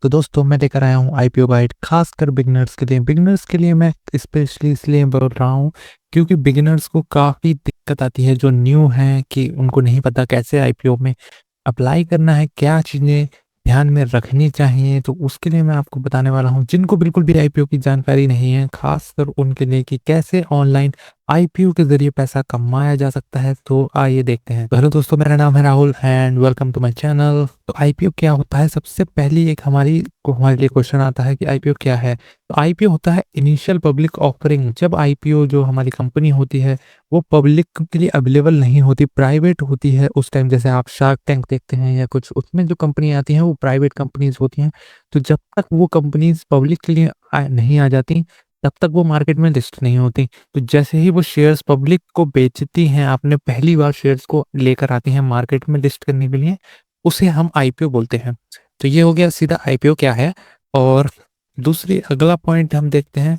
तो दोस्तों मैं लेकर आया हूँ आईपीओ गाइड खासकर बिगिनर्स के लिए। बिगिनर्स के लिए मैं स्पेशली इसलिए बोल रहा हूँ क्योंकि बिगिनर्स को काफ़ी दिक्कत आती है, जो न्यू हैं कि उनको नहीं पता कैसे आईपीओ में अप्लाई करना है, क्या चीज़ें ध्यान में रखनी चाहिए। तो उसके लिए मैं आपको बताने वाला हूँ, जिनको बिल्कुल भी आईपीओ की जानकारी नहीं है, खासकर उनके लिए कि कैसे ऑनलाइन आईपीओ के ज़रिए पैसा कमाया जा सकता है। तो आइए देखते हैं। तो हेलो दोस्तों, मेरा नाम है Rahul and welcome to my channel. तो आईपीओ क्या होता है? सबसे पहली एक हमारे लिए क्वेश्चन आता है कि आईपीओ क्या है। तो आईपीओ होता है इनिशियल पब्लिक ऑफरिंग। जब आईपीओ जो हमारी कंपनी होती है वो पब्लिक के लिए अवेलेबल नहीं होती, प्राइवेट होती है उस टाइम। जैसे आप शार्क टैंक देखते हैं या कुछ, उसमें जो कंपनी आती हैं वो प्राइवेट कंपनीज होती हैं। तो जब तक वो कंपनीज पब्लिक के लिए नहीं आ जाती तब तक वो मार्केट में लिस्ट नहीं होती। तो जैसे ही वो शेयर्स पब्लिक को बेचती हैं, आपने पहली बार शेयर्स को लेकर आती हैं मार्केट में लिस्ट करने के लिए, उसे हम आईपीओ बोलते हैं। तो ये हो गया सीधा आईपीओ क्या है। और दूसरी अगला पॉइंट हम देखते हैं।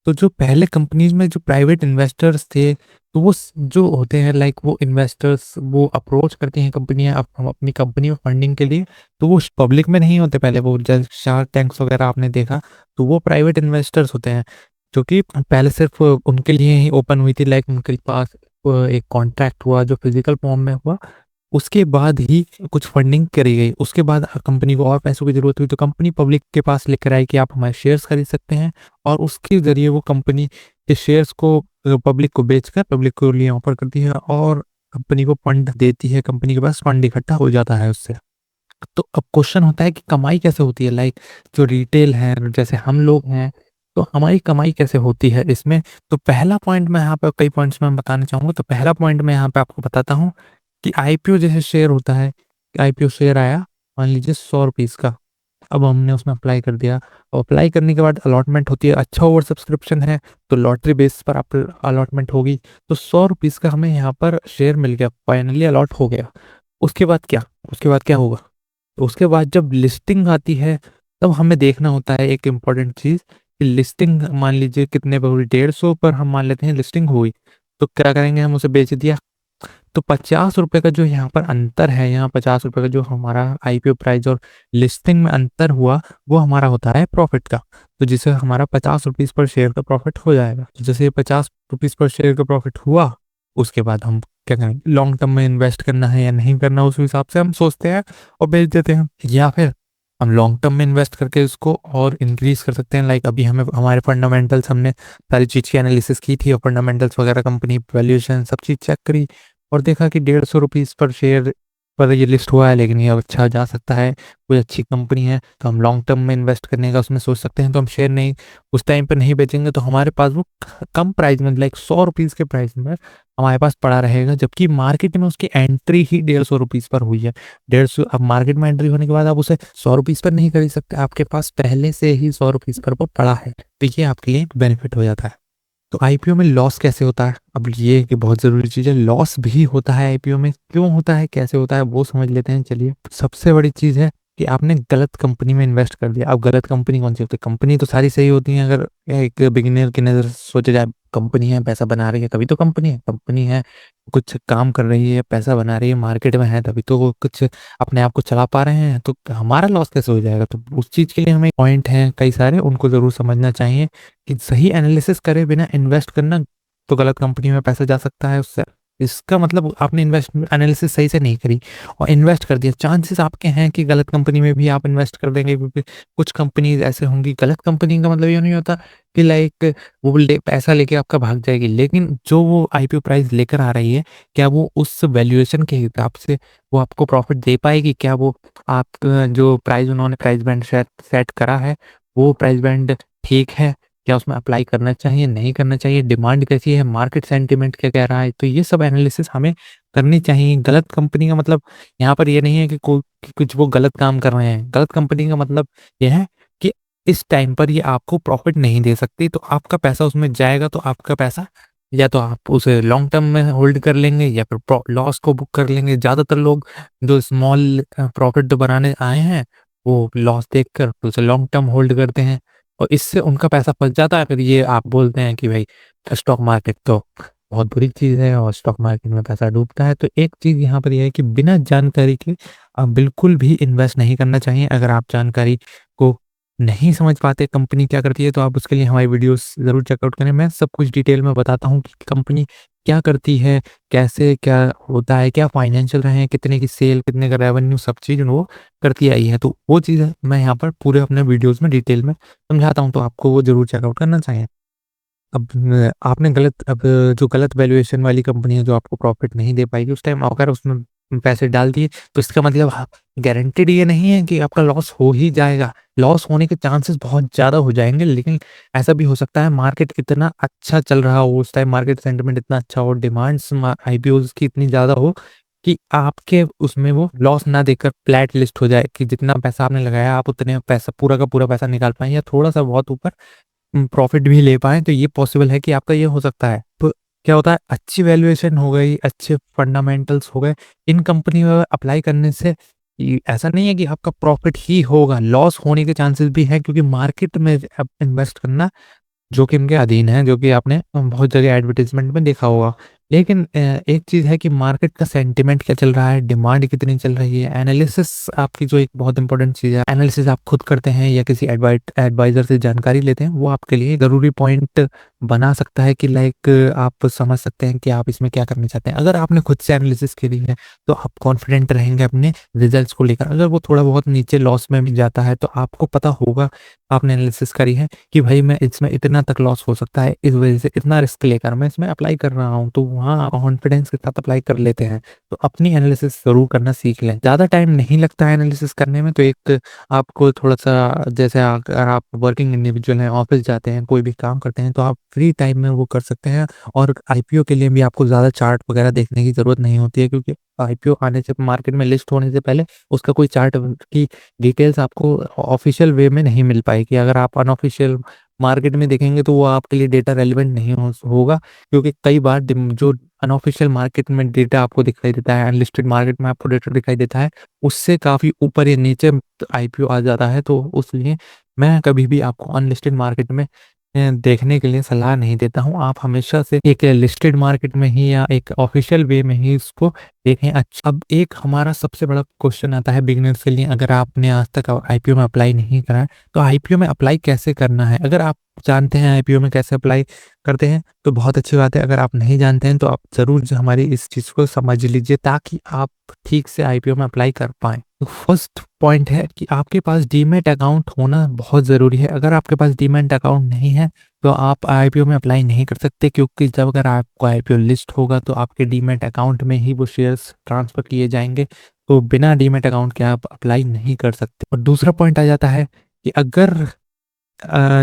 तो जो पहले कंपनीज में जो प्राइवेट इन्वेस्टर्स थे, तो वो जो होते हैं लाइक वो इन्वेस्टर्स वो अप्रोच करते हैं कंपनियां हम अपनी कंपनी में फंडिंग के लिए। तो वो पब्लिक में नहीं होते पहले, वो जैसे शार्क टैंक्स वगैरह आपने देखा, तो वो प्राइवेट इन्वेस्टर्स होते हैं जो कि पहले सिर्फ उनके लिए ही ओपन हुई थी। लाइक उनके पास एक कॉन्ट्रैक्ट हुआ जो फिजिकल फॉर्म में हुआ, उसके बाद ही कुछ फंडिंग करी गई। उसके बाद कंपनी को और पैसों की जरूरत हुई तो कंपनी पब्लिक के पास लेकर आई कि आप हमारे शेयर्स खरीद सकते हैं, और उसके जरिए वो कंपनी के शेयर्स को पब्लिक को बेचकर पब्लिक को लिए ऑफर करती है और कंपनी को फंड देती है। कंपनी के पास फंड इकट्ठा हो जाता है उससे। तो अब क्वेश्चन होता है कि कमाई कैसे होती है। लाइक जो रिटेल है, जैसे हम लोग हैं, तो हमारी कमाई कैसे होती है इसमें। तो पहला पॉइंट मैं यहाँ पे, कई पॉइंट्स मैं बताना चाहूंगा, तो पहला पॉइंट मैं यहाँ पे आपको बताता हूँ कि आईपीओ जैसे शेयर होता है। आईपीओ शेयर आया, मान लीजिए 100 रुपीज का। अब हमने उसमें अप्लाई कर दिया, और अप्लाई करने के बाद अलॉटमेंट होती है। अच्छा ओवर सब्सक्रिप्शन है तो लॉटरी बेस पर आप अलॉटमेंट होगी। तो 100 रुपीज का हमें यहाँ पर शेयर मिल गया, फाइनली अलॉट हो गया। उसके बाद क्या, उसके बाद क्या होगा? तो उसके बाद जब लिस्टिंग आती है तब हमें देखना होता है एक इम्पॉर्टेंट चीज कि लिस्टिंग मान लीजिए कितने पर हुई, 150 पर हम मान लेते हैं लिस्टिंग हुई। तो क्या करेंगे, हम उसे बेच दिया। तो 50 रुपए का जो यहाँ पर अंतर है, यहाँ 50 रुपए का जो हमारा आईपीओ प्राइस और लिस्टिंग में अंतर हुआ, वो हमारा होता है प्रॉफिट का। तो जिससे हमारा 50 रुपीज पर शेयर का प्रॉफिट हो जाएगा। तो जैसे 50 रुपीज पर शेयर का प्रॉफिट हुआ, उसके बाद हम क्या करेंगे, लॉन्ग टर्म में इन्वेस्ट करना है या नहीं करना, उस हिसाब से हम सोचते हैं और बेच देते हैं। या फिर हम लॉन्ग टर्म में इन्वेस्ट करके उसको और इंक्रीज कर सकते हैं। लाइक अभी हमें हमारे फंडामेंटल्स, हमने सारी चीज़ की एनालिसिस की थी और फंडामेंटल्स वगैरह, कंपनी वैल्यूएशन सब चीज़ चेक करी, और देखा कि 150 रुपीज पर शेयर पर ये लिस्ट हुआ है, लेकिन ये अच्छा जा सकता है, कोई अच्छी कंपनी है, तो हम लॉन्ग टर्म में इन्वेस्ट करने का उसमें सोच सकते हैं। तो हम शेयर नहीं उस टाइम पर नहीं बेचेंगे, तो हमारे पास वो कम प्राइस में, लाइक 100 रुपीज के प्राइस में हमारे पास पड़ा रहेगा। जबकि मार्केट में उसकी एंट्री ही 150 रुपीज पर हुई है। 150, अब मार्केट में एंट्री होने के बाद आप उसे 100 रुपीज पर नहीं खरीद सकते, आपके पास पहले से ही 100 रुपीज पर वो पड़ा है। तो ये आपके लिए बेनिफिट हो जाता है। तो आईपीओ में लॉस कैसे होता है? अब ये कि बहुत ज़रूरी चीज़ है, लॉस भी होता है आईपीओ में। क्यों होता है, कैसे होता है, वो समझ लेते हैं। चलिए, सबसे बड़ी चीज़ है कि आपने गलत कंपनी में इन्वेस्ट कर दिया। अब गलत कंपनी कौन सी होती है? कंपनी तो सारी सही होती है, अगर एक बिगिनर की नज़र से सोचा जाए। कंपनी है, पैसा बना रही है, तभी तो कंपनी है। कंपनी है, कुछ काम कर रही है, पैसा बना रही है, मार्केट में है, तभी तो वो कुछ अपने आप को चला पा रहे हैं। तो हमारा लॉस कैसे हो जाएगा? तो उस चीज़ के लिए हमें पॉइंट हैं कई सारे, उनको ज़रूर समझना चाहिए कि सही एनालिसिस करे बिना इन्वेस्ट करना, तो गलत कंपनी में पैसा जा सकता है उससे। इसका मतलब आपने इन्वेस्ट एनालिसिस सही से नहीं करी और इन्वेस्ट कर दिया, चांसेस आपके हैं कि गलत कंपनी में भी आप इन्वेस्ट कर देंगे। क्योंकि कुछ कंपनीज ऐसे होंगी, गलत कंपनी का मतलब ये नहीं होता कि लाइक वो पैसा लेके आपका भाग जाएगी, लेकिन जो वो आईपीओ प्राइस लेकर आ रही है, क्या वो उस वैल्यूएशन के हिसाब से वो आपको प्रॉफिट दे पाएगी? क्या वो आप जो प्राइस उन्होंने प्राइस बैंड सेट करा है, वो प्राइस बैंड ठीक है? क्या उसमें अप्लाई करना चाहिए, नहीं करना चाहिए? डिमांड कैसी है, मार्केट सेंटिमेंट क्या कह रहा है? तो ये सब एनालिसिस हमें करनी चाहिए। गलत कंपनी का मतलब यहाँ पर ये नहीं है कि कोई कि कुछ वो गलत काम कर रहे हैं। गलत कंपनी का मतलब यह है कि इस टाइम पर ये आपको प्रॉफिट नहीं दे सकती, तो आपका पैसा उसमें जाएगा। तो आपका पैसा या तो आप उसे लॉन्ग टर्म में होल्ड कर लेंगे या फिर लॉस को बुक कर लेंगे। ज़्यादातर लोग जो स्मॉल प्रॉफिट बनाने आए हैं, वो लॉस देखकर तो उसे लॉन्ग टर्म होल्ड करते हैं, और इससे उनका पैसा फंस जाता है। फिर ये आप बोलते हैं कि भाई स्टॉक मार्केट तो बहुत बुरी चीज़ है और स्टॉक मार्केट में पैसा डूबता है। तो एक चीज़ यहाँ पर ये है कि बिना जानकारी के बिल्कुल भी इन्वेस्ट नहीं करना चाहिए। अगर आप जानकारी को नहीं समझ पाते कंपनी क्या करती है, तो आप उसके लिए हमारी वीडियोस ज़रूर चेकआउट करें। मैं सब कुछ डिटेल में बताता हूँ कि कंपनी क्या करती है, कैसे क्या होता है, क्या फाइनेंशियल रहे हैं, कितने की सेल, कितने का रेवेन्यू, सब चीज़ वो करती आई है। तो वो चीज़ें मैं यहाँ पर पूरे अपने वीडियोज़ में डिटेल में समझाता हूँ, तो आपको वो ज़रूर चेकआउट करना चाहिए। अब आपने जो गलत वैल्यूएशन वाली कंपनी है, जो आपको प्रॉफ़िट नहीं दे पाएगी, उस टाइम अगर उसमें पैसे डाल दिए, तो इसका मतलब गारंटीड ये नहीं है कि आपका लॉस हो ही जाएगा। लॉस होने के चांसेस बहुत ज़्यादा हो जाएँगे, लेकिन ऐसा भी हो सकता है मार्केट इतना अच्छा चल रहा हो, उस टाइम मार्केट सेंटिमेंट इतना अच्छा हो, डिमांड्स आईपीओज़ की इतनी ज़्यादा हो कि आपके उसमें वो लॉस ना देकर फ्लैट लिस्ट हो जाए, कि जितना पैसा आपने लगाया, आप उतने पैसा पूरा का पूरा पैसा निकाल पाएँ या थोड़ा-सा बहुत ऊपर प्रॉफ़िट भी ले पाएँ, तो ये पॉसिबल है कि आपका ये हो सकता है। तो क्या होता है, अच्छी वैल्यूएशन हो गई, अच्छे फंडामेंटल्स हो गए, इन कंपनी में अप्लाई करने से ऐसा नहीं है कि आपका प्रॉफ़िट ही होगा, लॉस होने के चांसेस भी हैं, क्योंकि मार्केट में अब इन्वेस्ट करना जोखिम के अधीन है, जो कि आपने बहुत जगह एडवर्टाइज़मेंट में देखा होगा। लेकिन एक चीज़ है कि मार्केट का सेंटिमेंट क्या चल रहा है, डिमांड कितनी चल रही है, एनालिसिस आपकी जो एक बहुत इंपॉर्टेंट चीज़ है, एनालिसिस आप खुद करते हैं या किसी एडवाइज़र से जानकारी लेते हैं, वो आपके लिए ज़रूरी पॉइंट बना सकता है कि लाइक आप समझ सकते हैं कि आप इसमें क्या करना चाहते हैं। अगर आपने खुद से एनालिसिस करी है, तो आप कॉन्फिडेंट रहेंगे अपने रिज़ल्ट्स को लेकर। अगर वो थोड़ा बहुत नीचे लॉस में भी जाता है, तो आपको पता होगा, आपने एनालिसिस करी है कि भाई मैं इसमें इतना तक लॉस हो सकता है, इस वज़ह से इतना रिस्क लेकर मैं इसमें अप्लाई कर रहा हूँ, तो वहाँ कॉन्फिडेंस के साथ अप्लाई कर लेते हैं। तो अपनी एनालिसिस ज़रूर करना सीख लें। ज़्यादा टाइम नहीं लगता है एनालिसिस करने में, तो एक आपको थोड़ा-सा, जैसे अगर आप वर्किंग इंडिविजुअल हैं, ऑफ़िस जाते हैं, कोई भी काम करते हैं, तो आप फ्री टाइम में वो कर सकते हैं और आईपीओ के लिए भी आपको ज़्यादा चार्ट वग़ैरह देखने की ज़रूरत नहीं होती है, क्योंकि आईपीओ आने से, मार्केट में लिस्ट होने से पहले उसका कोई चार्ट की डिटेल्स आपको ऑफ़िशियल वे में नहीं मिल पाएगी। अगर आप अनऑफ़िशियल मार्केट में देखेंगे, तो वो आपके लिए डेटा रेलेवेंट नहीं होगा, क्योंकि कई बार जो अनऑफ़िशियल मार्केट में डेटा आपको दिखाई देता है, अनलिस्टेड मार्केट में आपको डेटा दिखाई देता है, उससे काफ़ी ऊपर या नीचे आईपीओ आ जाता है। तो उसलिए मैं कभी भी आपको अनलिस्टेड मार्केट में देखने के लिए सलाह नहीं देता हूँ। आप हमेशा से एक लिस्टेड मार्केट में ही या एक ऑफ़िशियल वे में ही इसको देखें। अच्छा, अब एक हमारा सबसे बड़ा क्वेश्चन आता है बिगिनर्स के लिए, अगर आपने आज तक आईपीओ में अप्लाई नहीं करा है, तो आईपीओ में अप्लाई कैसे करना है? अगर आप जानते हैं आईपीओ में कैसे अप्लाई करते हैं, तो बहुत अच्छी बात है। अगर आप नहीं जानते हैं, तो आप ज़रूर हमारी इस चीज़ को समझ लीजिए, ताकि आप ठीक से आईपीओ में अप्लाई कर पाएँ। तो फर्स्ट पॉइंट है कि आपके पास डीमैट अकाउंट होना बहुत ज़रूरी है। अगर आपके पास डीमैट अकाउंट नहीं है, तो आप आईपीओ में अप्लाई नहीं कर सकते, क्योंकि जब अगर आपको आईपीओ लिस्ट होगा, तो आपके डीमैट अकाउंट में ही वो शेयर्स ट्रांसफ़र किए जाएँगे। तो बिना डीमैट अकाउंट के आप अप्लाई नहीं कर सकते। और दूसरा पॉइंट आ जाता है कि अगर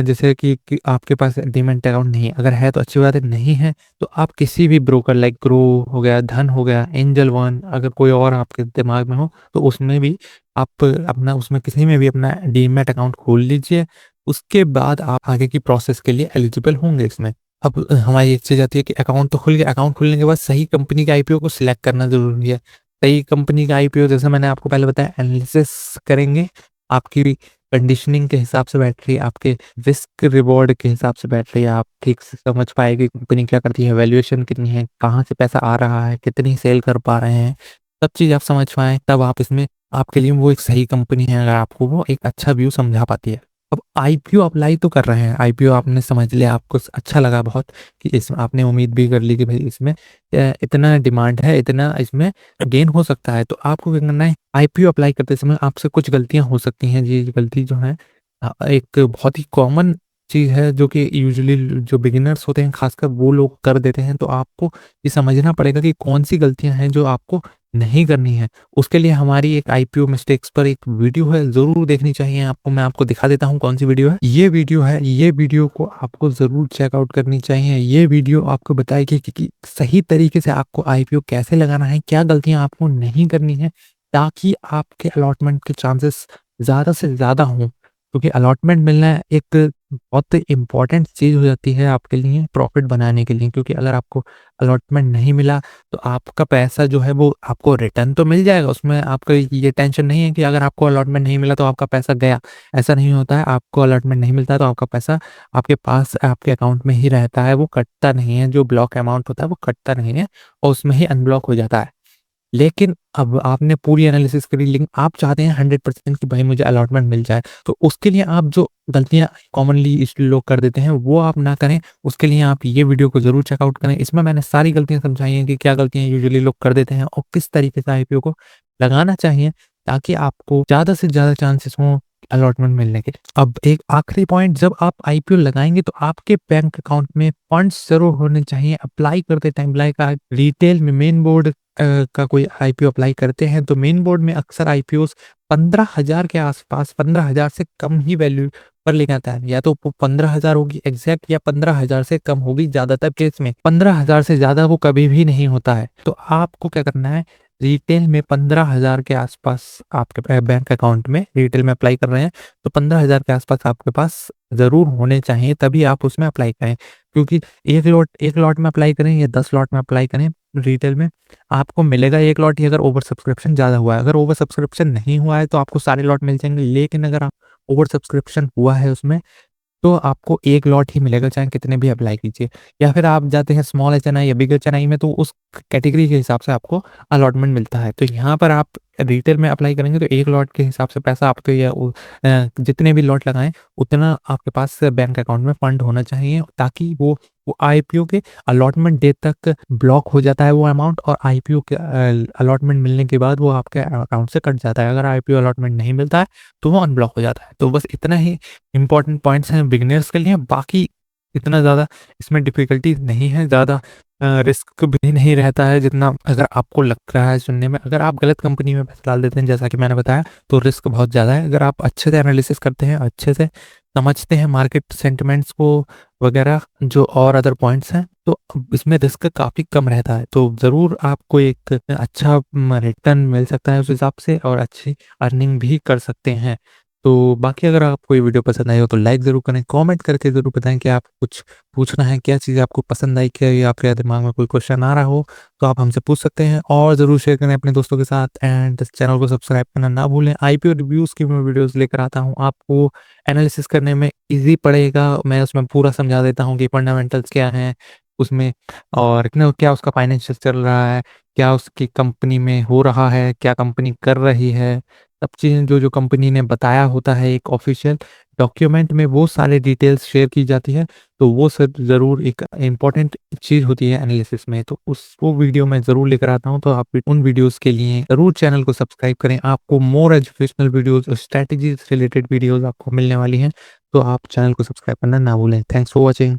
जैसे कि आपके पास डीमैट अकाउंट नहीं है, अगर है तो अच्छी बात है, नहीं है तो आप किसी भी ब्रोकर लाइक ग्रो हो गया, धन हो गया, एंजल वन, अगर कोई और आपके दिमाग में हो, तो उसमें भी आप अपना, उसमें किसी में भी अपना डीमैट अकाउंट खोल लीजिए। उसके बाद आप आगे की प्रोसेस के लिए एलिजिबल होंगे इसमें। अब हमारी एक चीज़ आती है कि अकाउंट तो खुल गया, अकाउंट खुलने के बाद सही कंपनी के आईपीओ को सिलेक्ट करना ज़रूरी है। सही कंपनी का आईपीओ, जैसे मैंने आपको पहले बताया, एनालिसिस करेंगे, आपकी कंडीशनिंग के हिसाब से बैठ रही है, आपके रिस्क रिवॉर्ड के हिसाब से बैठ रही है, आप ठीक से समझ पाएँगे कंपनी क्या करती है, वैल्यूएशन कितनी है, कहाँ से पैसा आ रहा है, कितनी सेल कर पा रहे हैं, सब चीज़ आप समझ पाएँ, तब आप इसमें, आपके लिए वो एक सही कंपनी है, अगर आपको वो एक अच्छा व्यू समझा पाती है। अब आईपीओ अप्लाई तो कर रहे हैं, आईपीओ आपने समझ लिया, आपको अच्छा लगा बहुत कि इसमें आपने उम्मीद भी कर ली कि भाई इसमें इतना डिमांड है, इतना इसमें गेन हो सकता है, तो आपको क्या करना है, आईपीओ अप्लाई करते समय आपसे कुछ गलतियाँ हो सकती हैं। ये गलती जो है, एक बहुत ही कॉमन चीज़ है, जो कि यूजुअली जो बिगिनर्स होते हैं खासकर, वो लोग कर देते हैं। तो आपको ये समझना पड़ेगा कि कौन-सी गलतियाँ हैं जो आपको नहीं करनी है। उसके लिए हमारी एक आईपीओ मिस्टेक्स पर एक वीडियो है, ज़रूर देखनी चाहिए आपको। मैं आपको दिखा देता हूँ कौन-सी वीडियो है। ये वीडियो है, ये वीडियो को आपको ज़रूर चेक आउट करनी चाहिए। ये वीडियो आपको बताएगी कि सही तरीके से आपको आईपीओ कैसे लगाना है, क्या गलतियाँ आपको नहीं करनी है, ताकि आपके अलॉटमेंट के चांसेस ज़्यादा से ज़्यादा हों। क्योंकि अलॉटमेंट मिलना एक बहुत इम्पोर्टेंट चीज़ हो जाती है आपके लिए प्रॉफ़िट बनाने के लिए, क्योंकि अगर आपको अलॉटमेंट नहीं मिला तो आपका पैसा जो है वो आपको रिटर्न तो मिल जाएगा, उसमें आपको ये टेंशन नहीं है कि अगर आपको अलॉटमेंट नहीं मिला तो आपका पैसा गया, ऐसा नहीं होता है। आपको अलॉटमेंट नहीं मिलता है तो आपका पैसा आपके पास आपके अकाउंट में ही रहता है, वो कटता नहीं है, जो ब्लॉक अमाउंट होता है वो कटता नहीं है और उसमें ही अनब्लॉक हो जाता है। लेकिन अब आपने पूरी एनालिसिस करी, लेकिन आप चाहते हैं 100% कि भाई मुझे अलॉटमेंट मिल जाए, तो उसके लिए आप जो गलतियाँ कॉमनली इस लोग कर देते हैं वो आप ना करें। उसके लिए आप ये वीडियो को ज़रूर चेकआउट करें। इसमें मैंने सारी गलतियाँ समझाई हैं कि क्या गलतियाँ यूजुअली लोग कर देते हैं और किस तरीके से आईपीओ को लगाना चाहिए ताकि आपको ज़्यादा से ज़्यादा चांसेस हों अलॉटमेंट मिलने के। अब एक आखिरी पॉइंट, जब आप आईपीओ लगाएँगे तो आपके बैंक अकाउंट में फंड्स ज़रूर होने चाहिए। अप्लाई करते टाइम लाइक रिटेल में मेन बोर्ड का कोई आईपीओ अप्लाई करते हैं तो मेन बोर्ड में अक्सर आईपीओस 15,000 के आसपास, 15,000 से कम ही वैल्यू पर लेके आता है। या तो 15,000 होगी एग्जैक्ट या 15,000 से कम होगी ज़्यादातर केस में। 15,000 से ज़्यादा वो कभी भी नहीं होता है। तो आपको क्या करना है, रिटेल में 15,000 के आसपास आपके बैंक अकाउंट में रिटेल में अप्लाई कर रहे हैं तो 15,000 के आसपास आपके पास ज़रूर होने चाहिए, तभी आप उसमें अप्लाई करें। क्योंकि 1 लॉट में अप्लाई करें या 10 लॉट में अप्लाई करें रिटेल में, आपको मिलेगा 1 लॉट ही अगर ओवर सब्सक्रिप्शन ज़्यादा हुआ है। अगर ओवर सब्सक्रिप्शन नहीं हुआ है तो आपको सारे लॉट मिल जाएँगे, लेकिन अगर आप ओवर सब्सक्रिप्शन हुआ है उसमें तो आपको 1 लॉट ही मिलेगा चाहे कितने भी अप्लाई कीजिए। या फिर आप जाते हैं स्मॉल एचएनआई या बिग एचएनआई में तो उस कैटेगरी के हिसाब से आपको अलॉटमेंट मिलता है। तो यहाँ पर आप रिटेल में अप्लाई करेंगे तो 1 लॉट के हिसाब से पैसा आपके या जितने भी लॉट लगाएँ उतना आपके पास बैंक अकाउंट में फंड होना चाहिए ताकि वो आईपीओ के अलॉटमेंट डेट तक ब्लॉक हो जाता है वो अमाउंट, और आईपीओ के अलॉटमेंट मिलने के बाद वो आपके अकाउंट से कट जाता है। अगर आईपीओ अलॉटमेंट नहीं मिलता है तो वो अनब्लॉक हो जाता है। तो बस इतना ही इम्पोर्टेंट पॉइंट्स हैं बिगिनर्स के लिए, बाकी इतना ज़्यादा इसमें डिफ़िकल्टीज़ नहीं है, ज़्यादा रिस्क भी नहीं रहता है जितना अगर आपको लग रहा है सुनने में। अगर आप गलत कंपनी में पैसा डाल देते हैं जैसा कि मैंने बताया तो रिस्क बहुत ज़्यादा है। अगर आप अच्छे से एनालिसिस करते हैं, अच्छे से समझते हैं मार्केट सेंटिमेंट्स को वगैरह जो और अदर पॉइंट्स हैं, तो इसमें रिस्क काफ़ी कम रहता है। तो ज़रूर आपको एक अच्छा रिटर्न मिल सकता है उस हिसाब से और अच्छी अर्निंग भी कर सकते हैं। तो बाकी अगर आपको ये वीडियो पसंद आई हो तो लाइक ज़रूर करें, कमेंट करके ज़रूर बताएँ कि आप कुछ पूछना है, क्या चीज़ आपको पसंद आई, क्या या आपके दिमाग में कोई क्वेश्चन आ रहा हो तो आप हमसे पूछ सकते हैं और ज़रूर शेयर करें अपने दोस्तों के साथ एंड चैनल को सब्सक्राइब करना ना भूलें। आईपीओ रिव्यूज़ की मैं वीडियोज़ लेकर आता हूँ, आपको एनालिसिस करने में ईज़ी पड़ेगा। मैं उसमें पूरा समझा देता हूँ कि फंडामेंटल्स क्या हैं उसमें और क्या उसका फाइनेंशियल चल रहा है, क्या उसकी कंपनी में हो रहा है, क्या कंपनी कर रही है। सब चीज़ें जो कंपनी ने बताया होता है एक ऑफ़िशियल डॉक्यूमेंट में वो सारे डिटेल्स शेयर की जाती है, तो वो सब ज़रूर एक इम्पोर्टेंट चीज़ होती है एनालिसिस में। तो वो वीडियो मैं ज़रूर लेकर आता हूँ, तो आप भी उन वीडियोज़ के लिए ज़रूर चैनल को सब्सक्राइब करें। आपको मोर एजुकेशनल वीडियोज़ और स्ट्रैटेजीज़ रिलेटेड वीडियोज़ आपको मिलने वाली हैं, तो आप चैनल को सब्सक्राइब करना ना भूलें। Thanks for watching.